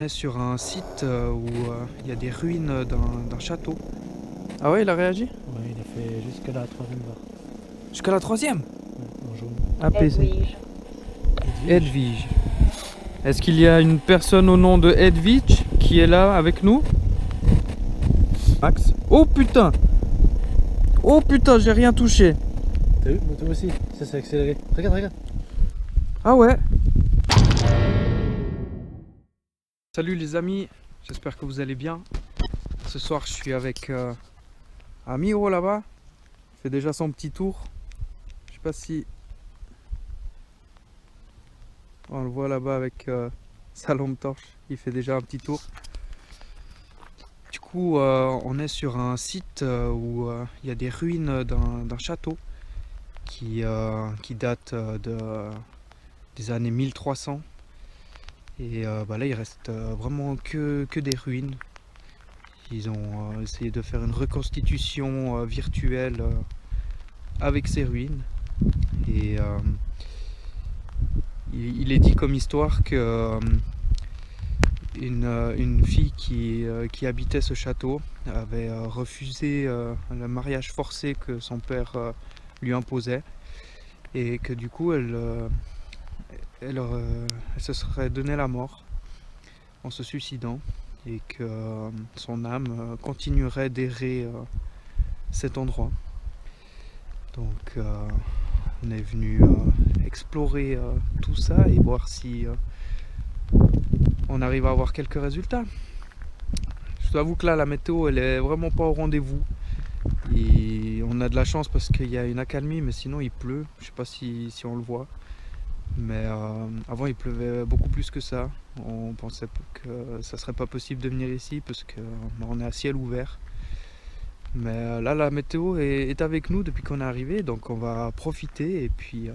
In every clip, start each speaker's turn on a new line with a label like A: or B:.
A: On est sur un site où il y a des ruines d'un château.
B: Ah ouais, il a réagi?
C: Ouais, il a fait jusqu'à la troisième barre.
B: Jusqu'à la troisième?
C: Ouais, en jaune.
B: Apaisé.
D: Edwige.
B: Edwige. Est-ce qu'il y a une personne au nom de Edwige qui est là avec nous? Max. Oh putain! Oh putain, j'ai rien touché.
C: T'as vu? Toi aussi, ça s'est accéléré. Regarde, regarde.
B: Ah ouais. Salut les amis, j'espère que vous allez bien. Ce soir je suis avec Amiro là-bas. Il fait déjà son petit tour. Je sais pas si on le voit là-bas avec sa lampe torche. Il fait déjà un petit tour. Du coup on est sur un site où il y a des ruines d'un château qui date des années 1300. Et là il reste vraiment que des ruines. Ils ont essayé de faire une reconstitution virtuelle avec ces ruines. Et il est dit comme histoire que une fille qui habitait ce château avait refusé le mariage forcé que son père lui imposait. Et que du coup elle se serait donné la mort en se suicidant. Et que son âme continuerait d'errer cet endroit. Donc on est venu explorer tout ça et voir si on arrive à avoir quelques résultats. Je t'avoue que là la météo elle est vraiment pas au rendez-vous. Et on a de la chance parce qu'il y a une accalmie, mais sinon il pleut. Je sais pas si on le voit. Mais avant il pleuvait beaucoup plus que ça. On pensait que ça serait pas possible de venir ici parce qu'on est à ciel ouvert. Mais là la météo est avec nous depuis qu'on est arrivé, donc on va profiter et puis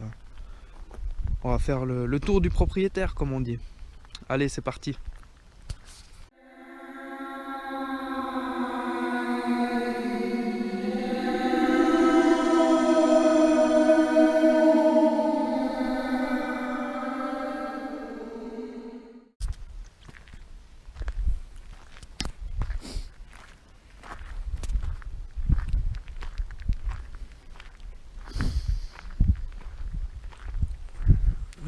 B: on va faire le tour du propriétaire comme on dit. Allez, c'est parti.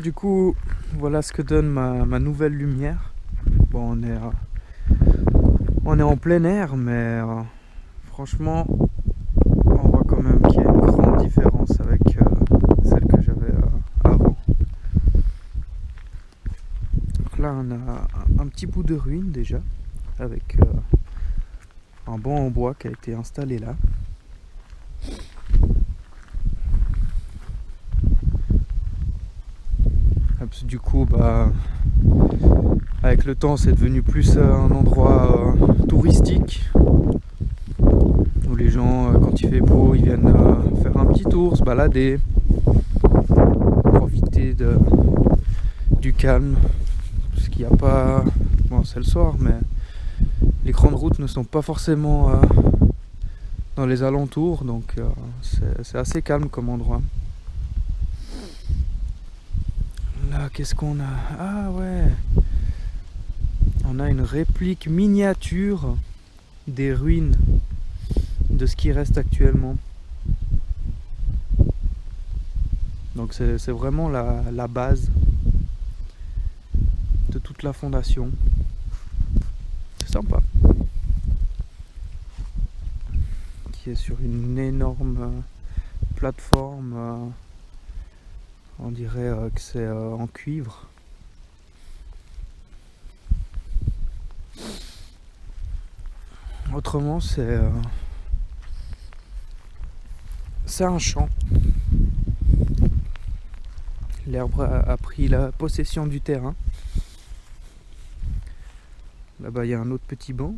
B: Du coup, voilà ce que donne ma nouvelle lumière. Bon, on est en plein air, mais franchement, on voit quand même qu'il y a une grande différence avec celle que j'avais avant. Donc là, on a un petit bout de ruine déjà, avec un banc en bois qui a été installé là. Du coup, avec le temps, c'est devenu plus un endroit touristique où les gens, quand il fait beau, ils viennent faire un petit tour, se balader, profiter du calme. Parce qu'il n'y a pas. Bon, c'est le soir, mais les grandes routes ne sont pas forcément dans les alentours, donc c'est assez calme comme endroit. Là, qu'est-ce qu'on a? Ah ouais, on a une réplique miniature des ruines de ce qui reste actuellement. Donc c'est vraiment la base de toute la fondation. C'est sympa. Qui est sur une énorme plateforme. On dirait que c'est en cuivre. Autrement, c'est un champ. L'herbe a pris la possession du terrain. Là-bas, il y a un autre petit banc.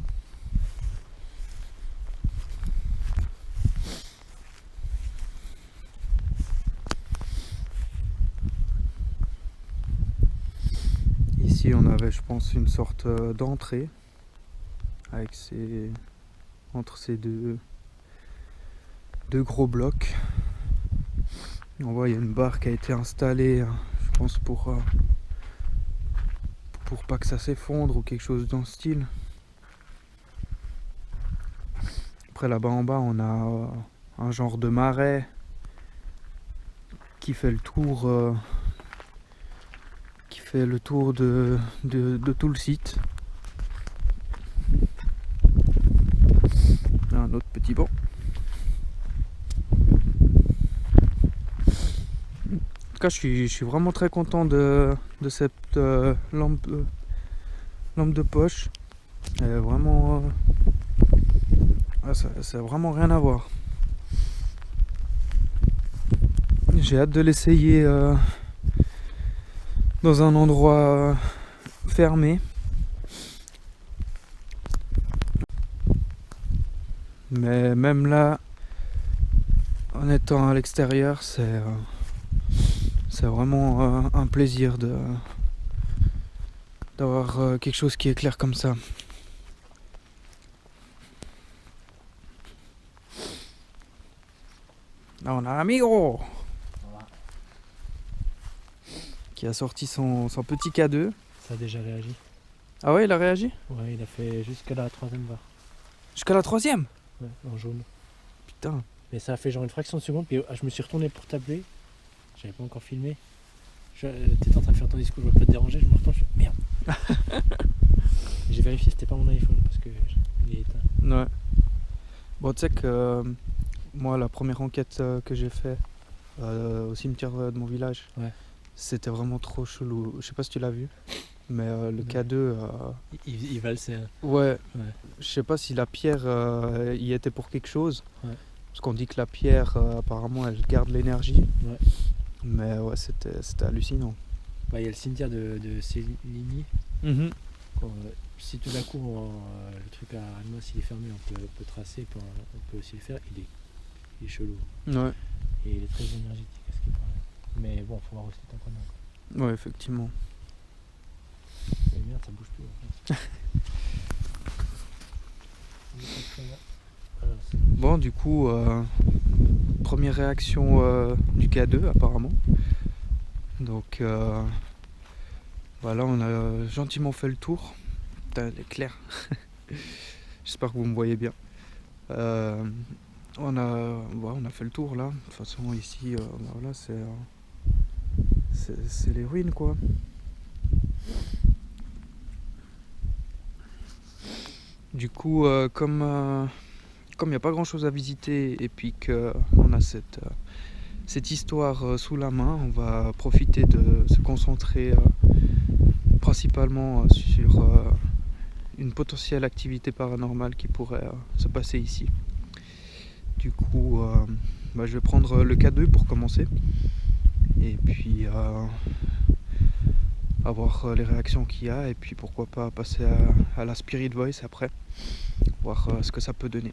B: Ici, on avait, je pense, une sorte d'entrée avec entre ces deux gros blocs. On voit il y a une barre qui a été installée, je pense pour pour pas que ça s'effondre ou quelque chose dans ce style. Après là-bas en bas on a un genre de marais qui fait le tour de tout le site. Un autre petit banc. En tout cas, je suis vraiment très content de cette lampe de poche. Elle est vraiment, ça a vraiment rien à voir. J'ai hâte de l'essayer dans un endroit fermé. Mais même là, en étant à l'extérieur, c'est vraiment un plaisir d'avoir quelque chose qui éclaire comme ça. Là, on a un amigo qui a sorti son petit K2.
C: Ça a déjà réagi.
B: Ah ouais, il a réagi?
C: Ouais, il a fait jusqu'à la 3e barre.
B: Jusqu'à la 3e?
C: Ouais, en jaune.
B: Putain.
C: Mais ça a fait genre une fraction de seconde, puis je me suis retourné pour tabler. J'avais pas encore filmé. T'étais en train de faire ton discours, je voulais pas te déranger, je me retourne, je fais merde. J'ai vérifié, c'était pas mon iPhone parce que il est éteint.
B: Ouais. Bon, tu sais que moi, la première enquête que j'ai fait au cimetière de mon village,
C: ouais.
B: C'était vraiment trop chelou. Je sais pas si tu l'as vu, mais le K2.
C: Il valsait. Hein.
B: Ouais.
C: Ouais.
B: Je sais pas si la pierre y était pour quelque chose.
C: Ouais.
B: Parce qu'on dit que la pierre, apparemment, elle garde l'énergie.
C: Ouais.
B: Mais ouais, c'était hallucinant.
C: Bah, il y a le cimetière de Céligny. Si tout d'un coup le truc à Annemasse s'il est fermé, on peut tracer, on peut aussi le faire. Il est chelou.
B: Ouais.
C: Et il est très énergétique à ce qu'il paraît. Mais bon, faut voir aussi ton prénom.
B: Ouais, effectivement.
C: Mais merde, ça bouge plus. En fait.
B: Bon, du coup, première réaction du K2 apparemment. Donc voilà, on a gentiment fait le tour. Putain, elle est claire. J'espère que vous me voyez bien. On a fait le tour là. De toute façon ici, voilà, c'est les ruines quoi. Du coup, comme il n'y a pas grand chose à visiter et puis qu'on a cette histoire sous la main, on va profiter de se concentrer principalement sur une potentielle activité paranormale qui pourrait se passer ici. Du coup, je vais prendre le K2 pour commencer et puis avoir les réactions qu'il y a et puis pourquoi pas passer à la Spirit Voice après, voir ce que ça peut donner.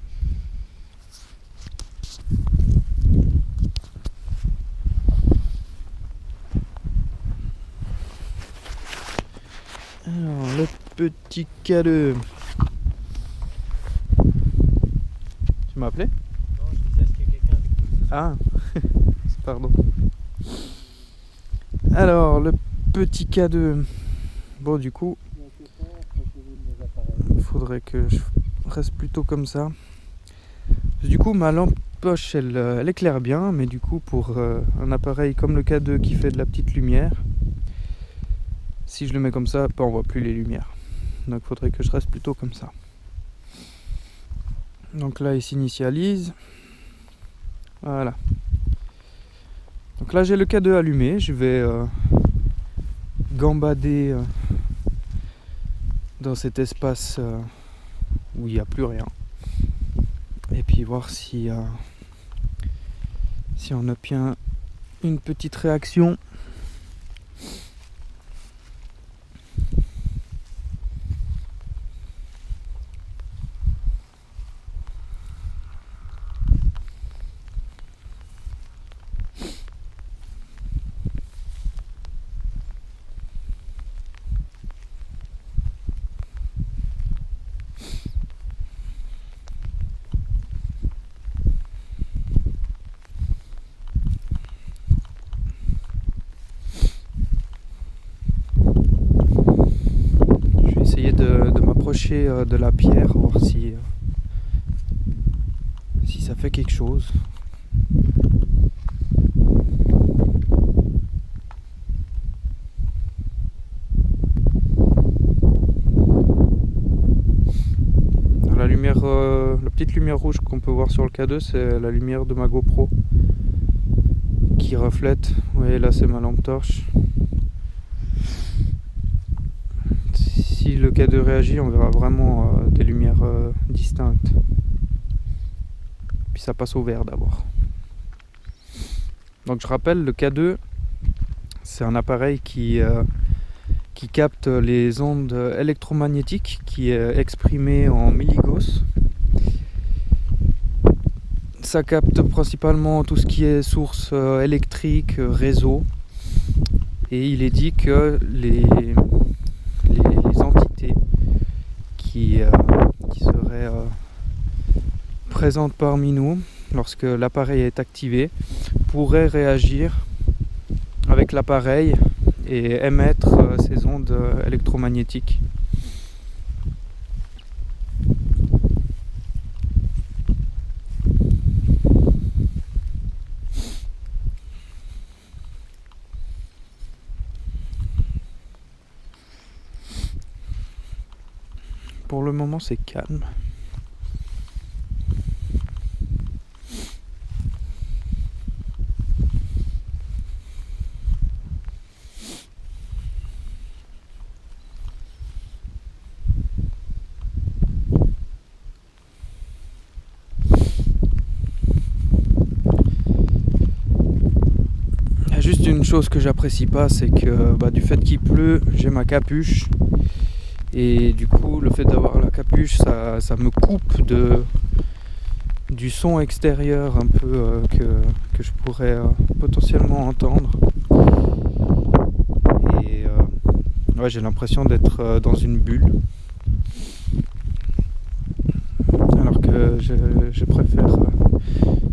B: Alors, le petit K2. Tu m'as appelé?
C: Non, je disais, est-ce qu'il y a quelqu'un avec nous?
B: Ah, pardon. Alors, le petit K2. Bon, du coup, il faudrait que je reste plutôt comme ça. Du coup, ma lampe poche, elle éclaire bien, mais du coup, pour un appareil comme le K2 qui fait de la petite lumière, si je le mets comme ça, on voit plus les lumières. Donc il faudrait que je reste plutôt comme ça. Donc là il s'initialise. Voilà. Donc là j'ai le K2 allumé. Je vais gambader dans cet espace où il n'y a plus rien. Et puis voir si on obtient une petite réaction. m'approcher de la pierre, voir si ça fait quelque chose. La lumière, la petite lumière rouge qu'on peut voir sur le K2, c'est la lumière de ma GoPro qui reflète. Vous voyez, là c'est ma lampe torche. Si le K2 réagit, on verra vraiment des lumières distinctes. Puis ça passe au vert d'abord. Donc je rappelle, le K2, c'est un appareil qui capte les ondes électromagnétiques, qui est exprimé en milligauss. Ça capte principalement tout ce qui est source électrique, réseau. Et il est dit que les entités qui seraient présentes parmi nous, lorsque l'appareil est activé, pourraient réagir avec l'appareil et émettre ces ondes électromagnétiques. Pour le moment, c'est calme. Il y a juste une chose que j'apprécie pas, c'est que du fait qu'il pleut, j'ai ma capuche. Et du coup, le fait d'avoir la capuche, ça me coupe du son extérieur un peu que je pourrais potentiellement entendre. Et ouais, j'ai l'impression d'être dans une bulle. Alors que je préfère,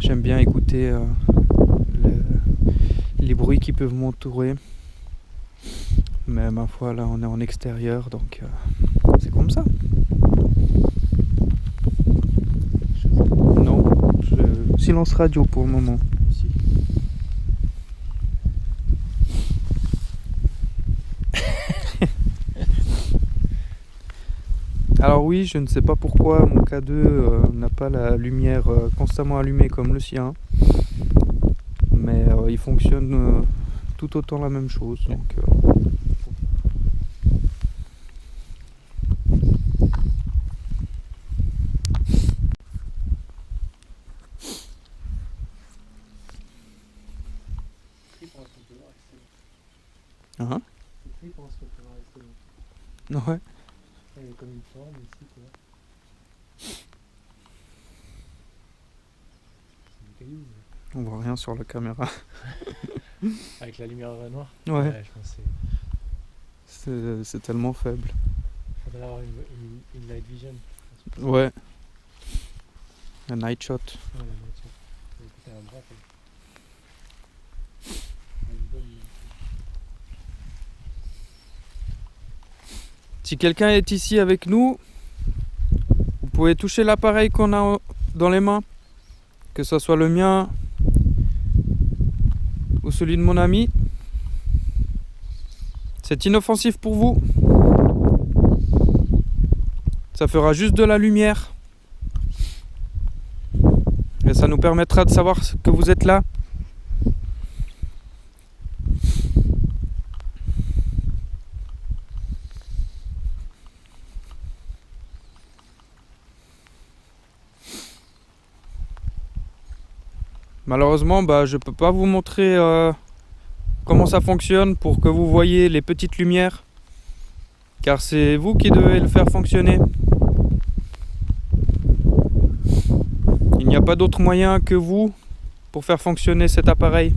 B: j'aime bien écouter les bruits qui peuvent m'entourer. Mais ma foi, là on est en extérieur, donc c'est comme ça. Non, silence radio pour le moment.
C: Aussi.
B: Alors oui, je ne sais pas pourquoi mon K2 n'a pas la lumière constamment allumée comme le sien. Mais il fonctionne tout autant la même chose. Donc, ouais.
C: Il y a comme une forme ici, quoi. C'est des cailloux.
B: On voit rien sur la caméra.
C: Avec la lumière noire.
B: Ouais.
C: Je pense que
B: C'est tellement faible.
C: il faudrait avoir une night vision.
B: Ouais. Un night shot.
C: Ouais, la night vision. Ça va coûter un bras, quoi. Une bonne...
B: Si quelqu'un est ici avec nous, vous pouvez toucher l'appareil qu'on a dans les mains, que ce soit le mien ou celui de mon ami. C'est inoffensif pour vous. Ça fera juste de la lumière. Et ça nous permettra de savoir que vous êtes là. Malheureusement, je peux pas vous montrer comment ça fonctionne pour que vous voyez les petites lumières, car c'est vous qui devez le faire fonctionner. Il n'y a pas d'autre moyen que vous pour faire fonctionner cet appareil.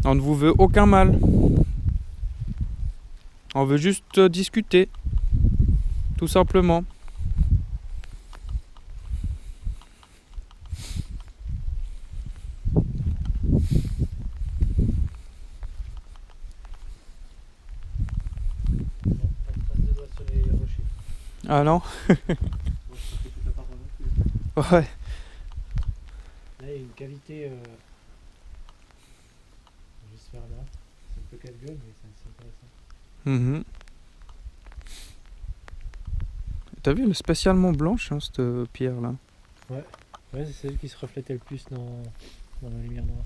B: On ne vous veut aucun mal. On veut juste discuter, tout simplement. Ah non?
C: Bon, je pense que tout appartement non plus.
B: Ouais.
C: Là, il y a une cavité juste vers là. C'est un peu casse-gueule, mais c'est assez intéressant.
B: Mhm. T'as vu, elle est spécialement blanche, hein, cette pierre-là.
C: Ouais, c'est celle qui se reflétait le plus dans la lumière noire.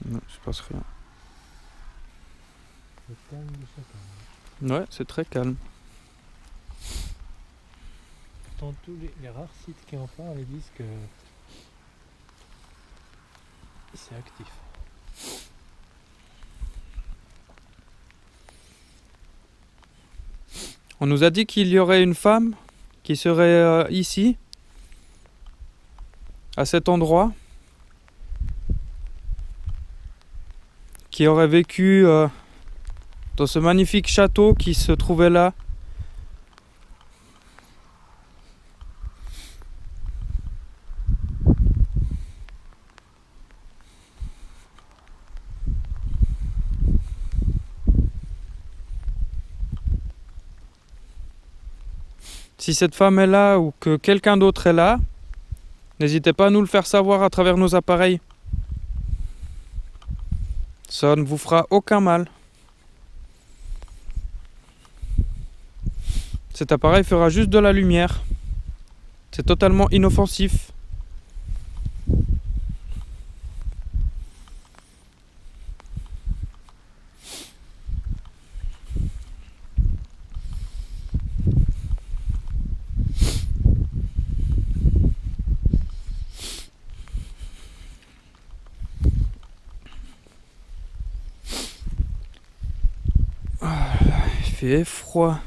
B: Non, il se passe rien.
C: Le calme du château.
B: Ouais, c'est très calme.
C: Pourtant, tous les rares sites qui en parlent, ils disent que c'est actif.
B: On nous a dit qu'il y aurait une femme qui serait ici, à cet endroit, qui aurait vécu dans ce magnifique château qui se trouvait là. Si cette femme est là ou que quelqu'un d'autre est là, n'hésitez pas à nous le faire savoir à travers nos appareils. Ça ne vous fera aucun mal. Cet appareil fera juste de la lumière. C'est totalement inoffensif. Il fait froid.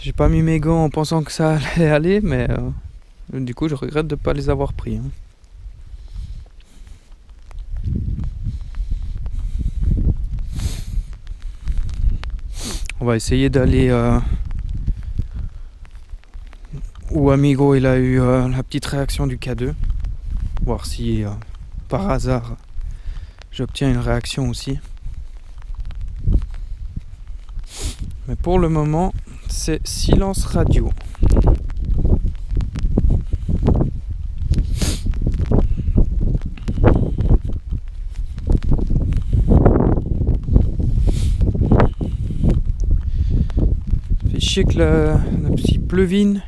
B: J'ai pas mis mes gants en pensant que ça allait aller, mais du coup je regrette de ne pas les avoir pris. Hein. On va essayer d'aller où Amigo il a eu la petite réaction du K2. Voir si par hasard j'obtiens une réaction aussi. Mais pour le moment, c'est silence radio. Ça fait chier que la petite pleuvine,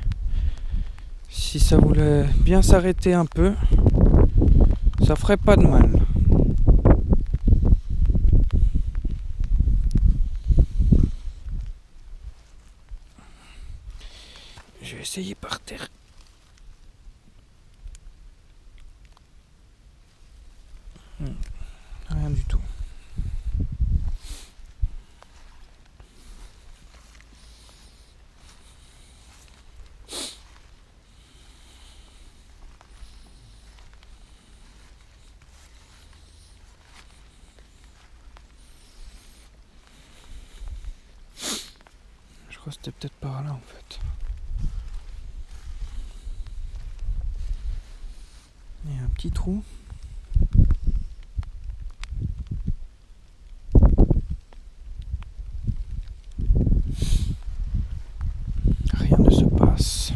B: si ça voulait bien s'arrêter un peu, ça ferait pas de mal. Je vais essayer par terre. Rien du tout. Je crois que c'était peut-être par là en fait. Il y a un petit trou. Rien ne se passe.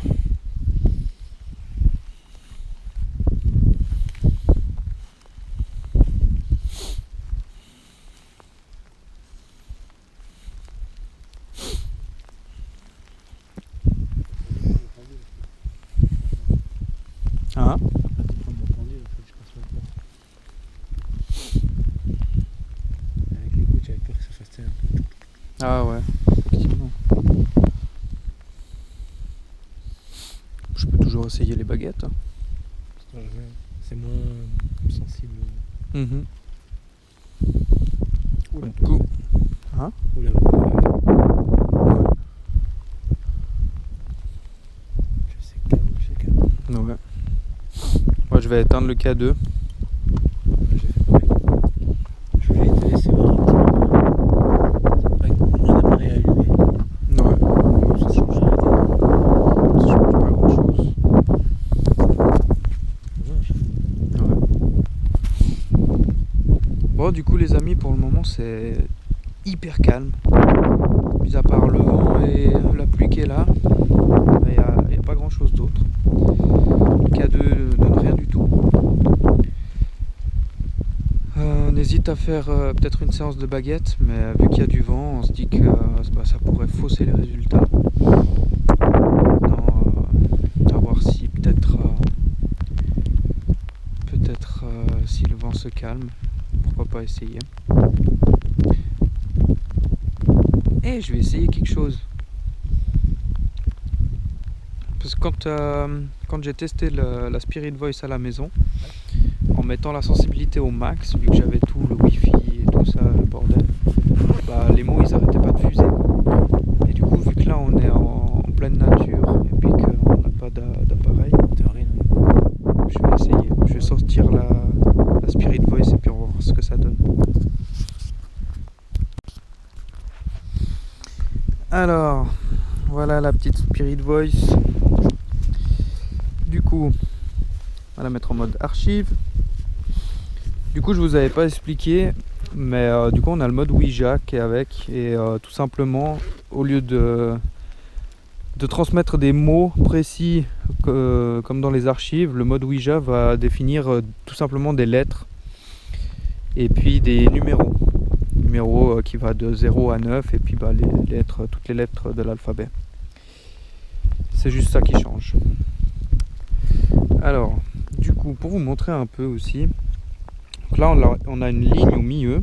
B: Ah.
C: Avec les coups, j'avais peur que ça fasse un peu.
B: Ah ouais, effectivement. Je peux toujours essayer les baguettes.
C: C'est moins sensible.
B: Mhm.
C: Oula.
B: Du coup, hein?
C: Oula. Je sais calme.
B: Ouais. Moi je vais éteindre le K2. du coup les amis, pour le moment c'est hyper calme. Mis à part le vent et la pluie qui est là, il n'y a pas grand chose d'autre. Le K2 ne donne rien du tout. On hésite à faire peut-être une séance de baguette, mais vu qu'il y a du vent, on se dit que ça pourrait fausser les résultats. À voir si peut-être si le vent se calme, pourquoi pas essayer. Et je vais essayer quelque chose. Parce que quand j'ai testé la Spirit Voice à la maison, en mettant la sensibilité au max, vu que j'avais tout, le wifi et tout ça, le bordel, les mots ils arrêtaient pas de fuser. Et du coup, vu que là on est en pleine nature et puis qu'on n'a pas d'appareil, je vais essayer. Je vais sortir la Spirit Voice et puis on va voir ce que ça donne. Alors, voilà la petite Spirit Voice. Du coup, on va la mettre en mode archive. Du coup, je vous avais pas expliqué, mais du coup, on a le mode Ouija qui est avec. Et tout simplement, au lieu de transmettre des mots précis comme dans les archives, le mode Ouija va définir tout simplement des lettres et puis des numéros. Numéro qui va de 0 à 9 et puis toutes les lettres de l'alphabet. C'est juste ça qui change. Alors, du coup, pour vous montrer un peu aussi, donc là on a une ligne au milieu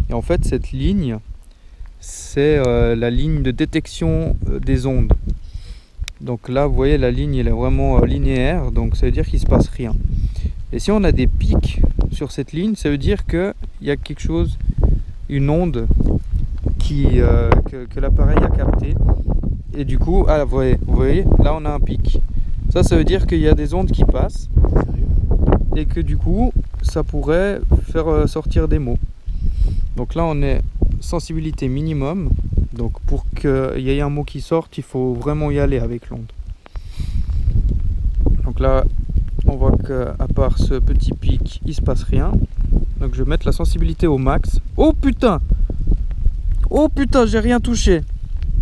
B: et en fait cette ligne c'est la ligne de détection des ondes. Donc là vous voyez la ligne elle est vraiment linéaire, donc ça veut dire qu'il se passe rien. Et si on a des pics sur cette ligne, ça veut dire qu'il y a quelque chose, une onde que l'appareil a capté. Et du coup, vous voyez, là on a un pic. Ça veut dire qu'il y a des ondes qui passent. Et que du coup, ça pourrait faire sortir des mots. Donc là on est sensibilité minimum. Donc pour qu'il y ait un mot qui sorte, il faut vraiment y aller avec l'onde. Donc là, on voit qu'à part ce petit pic, il se passe rien. Donc je vais mettre la sensibilité au max. Oh putain! Oh putain, j'ai rien touché.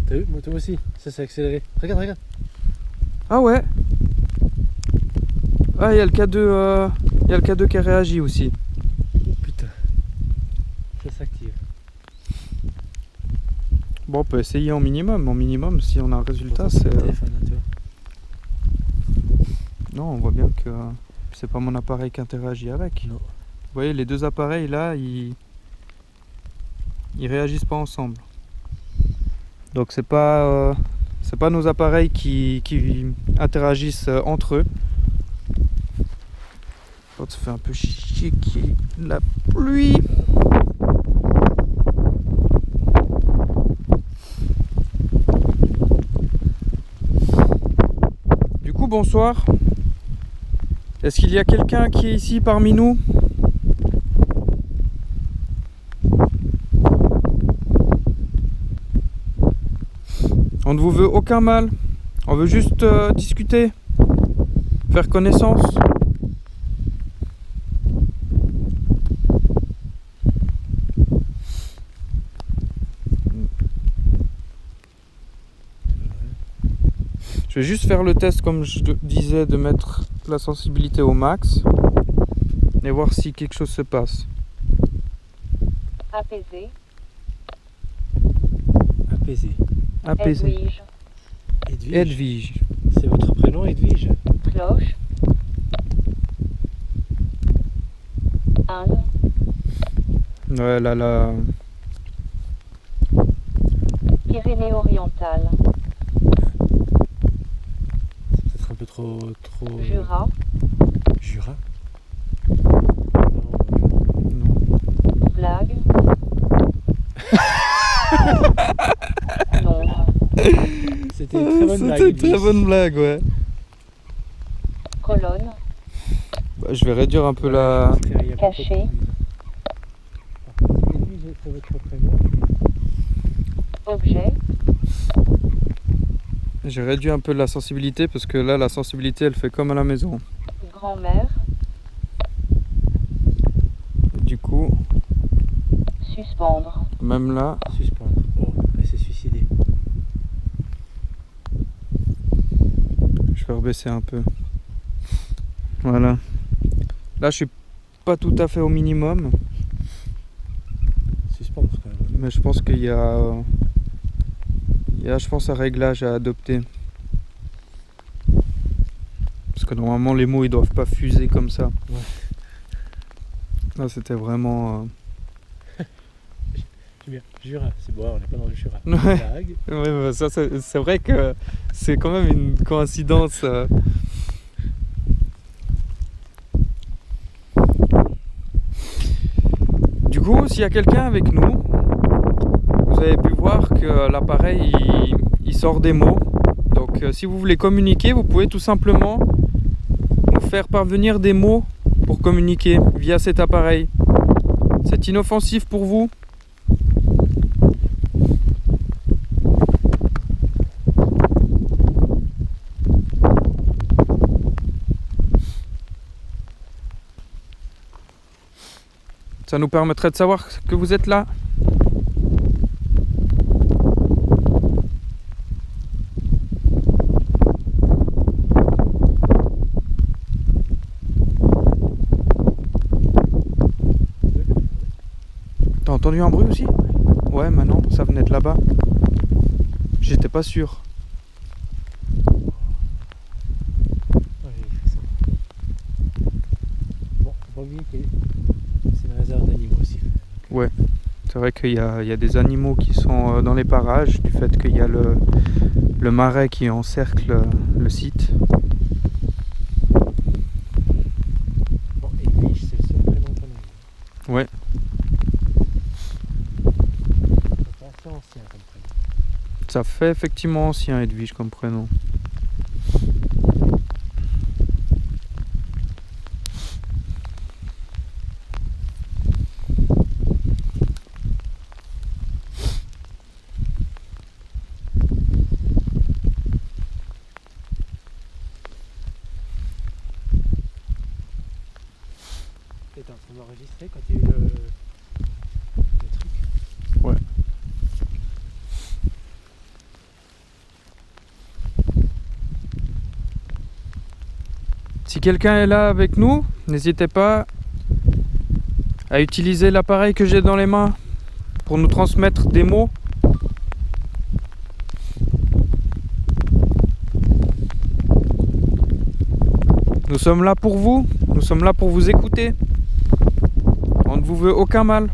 C: T'as vu? Moi aussi, ça s'est accéléré. Regarde, regarde.
B: Ah ouais. Ah, il y a le K2 qui a réagi aussi.
C: Oh putain. Ça s'active.
B: Bon, on peut essayer en minimum. En minimum, si on a un résultat, c'est... Non, on voit bien que c'est pas mon appareil qui interagit avec.
C: Non.
B: Vous voyez, les deux appareils là, ils réagissent pas ensemble. Donc c'est pas nos appareils qui interagissent entre eux. Ça fait un peu chier qu'il y ait la pluie. Du coup, bonsoir. Est-ce qu'il y a quelqu'un qui est ici parmi nous? On ne vous veut aucun mal. On veut juste discuter, faire connaissance. Je vais juste faire le test, comme je disais, de mettre la sensibilité au max et voir si quelque chose se passe.
D: Apaisé.
C: Apaisé.
B: Apaisé.
D: Edwige.
C: Edwige.
B: Edwige.
C: C'est votre prénom, Edwige?
D: Cloche. Inde.
B: Ouais, là.
D: Pyrénées orientales.
C: C'est peut-être un peu trop...
D: Jura.
C: Jura?
B: Non.
D: Blague. Nombre.
C: C'était une très bonne blague.
B: C'était une très bonne blague, ouais.
D: Colonne.
B: Bah, je vais réduire un peu la...
D: Caché.
C: Edwige, c'est votre prénom?
D: Objet.
B: J'ai réduit un peu la sensibilité parce que là, la sensibilité, elle fait comme à la maison.
D: Grand-mère.
B: Et du coup,
D: Suspendre.
B: Même là.
C: Suspendre. Oh, elle s'est suicidée.
B: Je vais rebaisser un peu. Voilà. Là, je suis pas tout à fait au minimum,
C: Suspendre quand même.
B: mais je pense qu'il y a, je pense, un réglage à adopter. Parce que normalement, les mots, ils doivent pas fuser comme ça.
C: Ouais.
B: Là, c'était vraiment.
C: Bien. Jura, c'est bon, on n'est pas dans le Jura.
B: Ouais.
C: Blague.
B: Ouais, bah, ça, c'est vrai que c'est quand même une coïncidence. Du coup, s'il y a quelqu'un avec nous, vous avez pu voir que l'appareil il sort des mots. Donc, si vous voulez communiquer, vous pouvez tout simplement nous faire parvenir des mots pour communiquer via cet appareil. C'est inoffensif pour vous? Ça nous permettrait de savoir que vous êtes là. T'as entendu un bruit aussi? Ouais, maintenant, ça venait de là-bas. J'étais pas sûr.
C: Ouais, j'ai écrit ça. Bon, faut pas oublier que c'est une réserve d'animaux aussi.
B: Ouais, c'est vrai qu'il y a des animaux qui sont dans les parages, du fait qu'il y a le marais qui encercle le site.
C: Bon, Edwige, c'est le seul prénom qu'on a.
B: Ouais.
C: C'est assez ancien comme prénom.
B: Ça fait effectivement ancien Edwige comme prénom.
C: T'es en train d'enregistrer quand il y a eu le truc.
B: Ouais. Si quelqu'un est là avec nous, n'hésitez pas à utiliser l'appareil que j'ai dans les mains pour nous transmettre des mots. Nous sommes là pour vous, nous sommes là pour vous écouter. On ne vous veut aucun mal.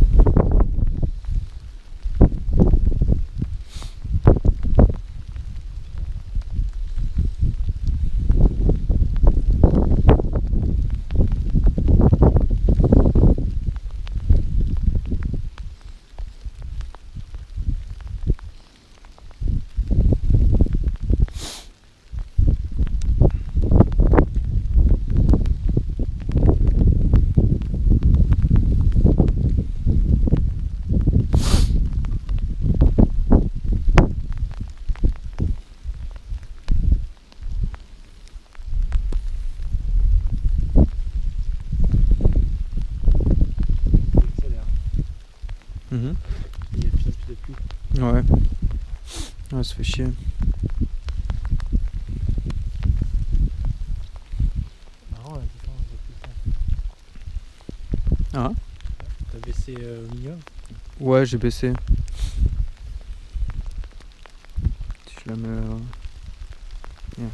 C: Ça a l'air.
B: Mhm.
C: Il y a de plus en plus de pluie.
B: Ouais. Ouais, ça fait chier.
C: Marrant la différence de puissance.
B: Ah.
C: T'as baissé au minimum?
B: Ouais, j'ai baissé. Si je la mets. Bien.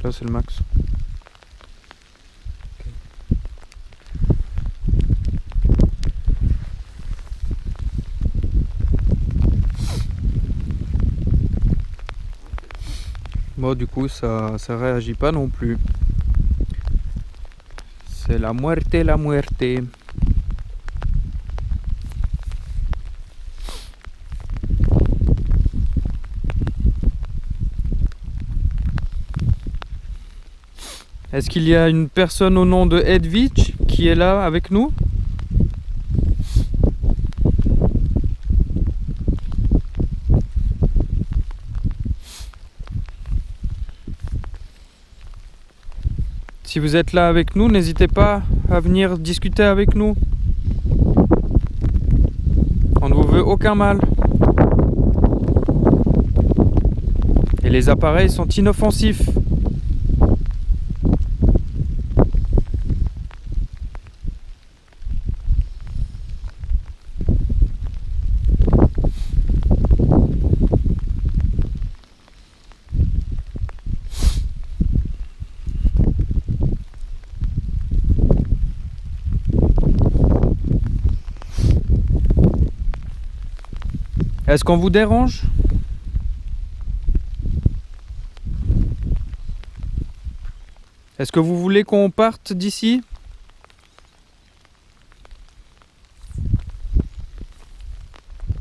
B: Là, c'est le max. Bon, du coup, ça réagit pas non plus. C'est la muerte, la muerte. Est-ce qu'il y a une personne au nom de Edwige qui est là avec nous? Si vous êtes là avec nous, n'hésitez pas à venir discuter avec nous. On ne vous veut aucun mal. Et les appareils sont inoffensifs. Est-ce qu'on vous dérange? Est-ce que vous voulez qu'on parte d'ici?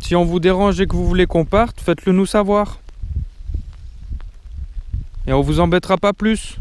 B: Si on vous dérange et que vous voulez qu'on parte, faites-le nous savoir. Et on vous embêtera pas plus.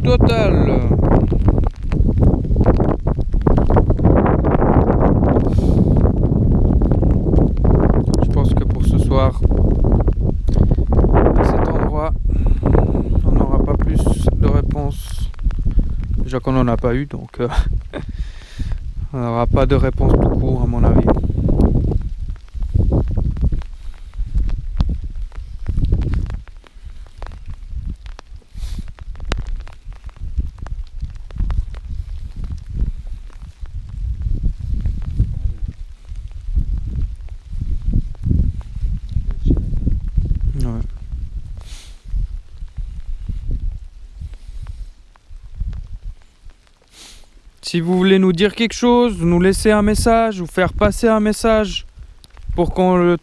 B: Total. Je pense que pour ce soir, à cet endroit, on n'aura pas plus de réponses. Déjà qu'on n'en a pas eu, donc on n'aura pas de réponse tout court à mon avis. Ouais. Si vous voulez nous dire quelque chose, nous laisser un message ou faire passer un message pour qu'on le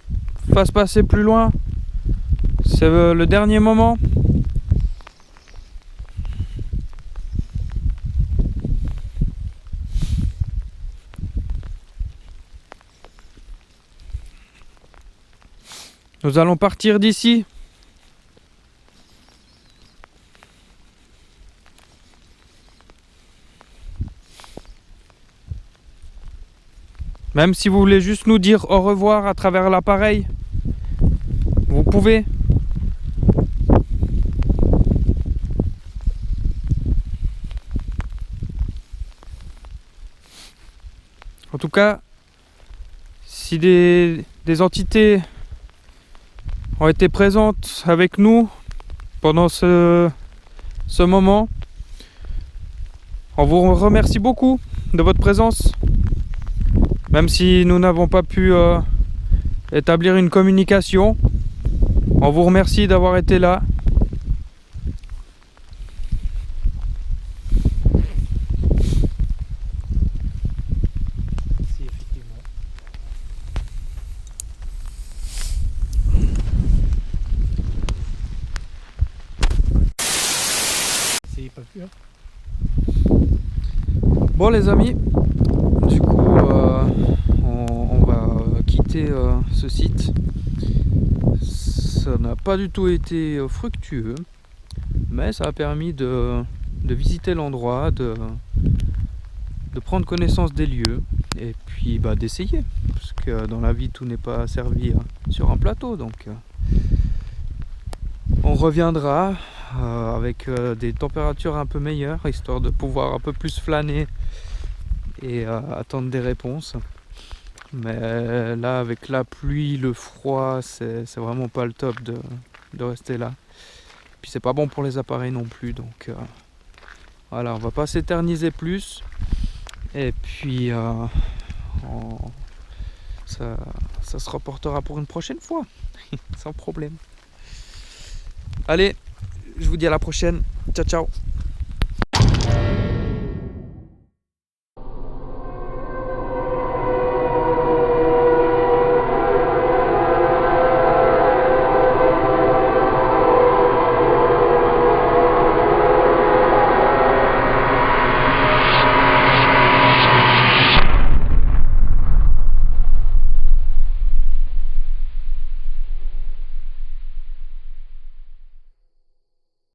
B: fasse passer plus loin, c'est le dernier moment. Nous allons partir d'ici. Même si vous voulez juste nous dire au revoir à travers l'appareil, vous pouvez. En tout cas, si des entités ont été présentes avec nous pendant ce moment, on vous remercie beaucoup de votre présence. Même si nous n'avons pas pu établir une communication, on vous remercie d'avoir été là.
C: Si, effectivement. C'est pas plus, hein.
B: Bon les amis, du coup on va quitter ce site. Ça n'a pas du tout été fructueux, mais ça a permis de visiter l'endroit, de prendre connaissance des lieux et puis d'essayer, parce que dans la vie tout n'est pas servi sur un plateau, donc on reviendra avec des températures un peu meilleures, histoire de pouvoir un peu plus flâner et attendre des réponses. Mais là, avec la pluie, le froid, c'est vraiment pas le top de rester là. Puis c'est pas bon pour les appareils non plus, donc voilà, on va pas s'éterniser plus. Et puis ça se reportera pour une prochaine fois, sans problème. Allez, je vous dis à la prochaine. Ciao, ciao.